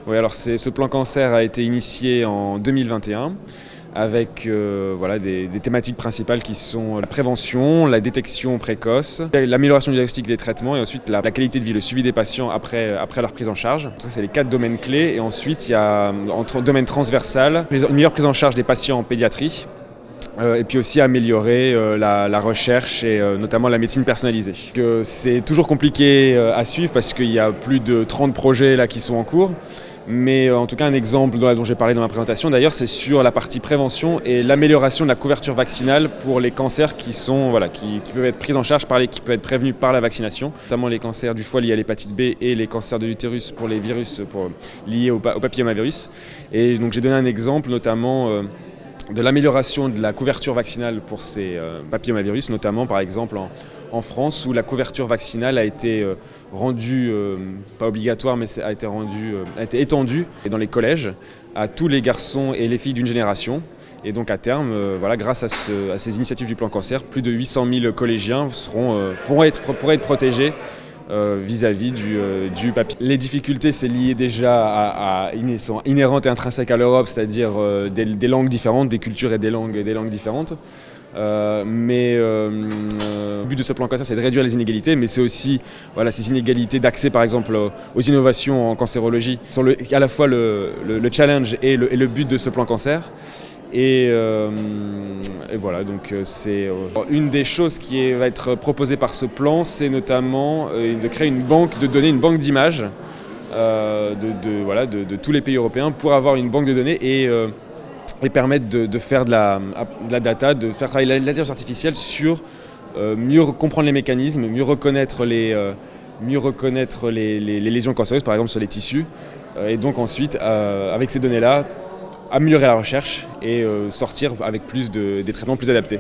Oui, alors ce plan cancer a été initié en 2021 avec des thématiques principales qui sont la prévention, la détection précoce, l'amélioration du diagnostic des traitements et ensuite la qualité de vie, le suivi des patients après leur prise en charge. Ça, c'est les 4 domaines clés. Et ensuite, il y a entre domaine transversal, une meilleure prise en charge des patients en pédiatrie. Et puis aussi améliorer la recherche et notamment la médecine personnalisée. C'est toujours compliqué à suivre parce qu'il y a plus de 30 projets là qui sont en cours. Mais en tout cas, un exemple dont j'ai parlé dans ma présentation, d'ailleurs, c'est sur la partie prévention et l'amélioration de la couverture vaccinale pour les cancers qui peuvent être pris en charge qui peuvent être prévenus par la vaccination, notamment les cancers du foie liés à l'hépatite B et les cancers de l'utérus pour les virus liés au papillomavirus. Et donc j'ai donné un exemple notamment de l'amélioration de la couverture vaccinale pour ces papillomavirus, notamment par exemple en France où la couverture vaccinale a été rendue, pas obligatoire, mais a été étendue dans les collèges à tous les garçons et les filles d'une génération. Et donc à terme, grâce à ces initiatives du plan cancer, plus de 800 000 collégiens pourraient être protégés vis-à-vis du papier. Les difficultés, c'est lié déjà sont inhérentes et intrinsèques à l'Europe, c'est-à-dire des langues différentes, des cultures et des langues différentes. Le but de ce plan cancer, c'est de réduire les inégalités, mais c'est aussi ces inégalités d'accès, par exemple, aux innovations en cancérologie, sont à la fois le challenge et le but de ce plan cancer. Et voilà, donc c'est une des choses qui va être proposée par ce plan, c'est notamment de créer une banque de données, une banque d'images de tous les pays européens pour avoir une banque de données et permettre de faire de la data, de faire travailler l'intelligence artificielle sur mieux comprendre les mécanismes, mieux reconnaître les lésions cancéreuses, par exemple sur les tissus, et donc ensuite, avec ces données-là, améliorer la recherche et sortir avec des traitements plus adaptés.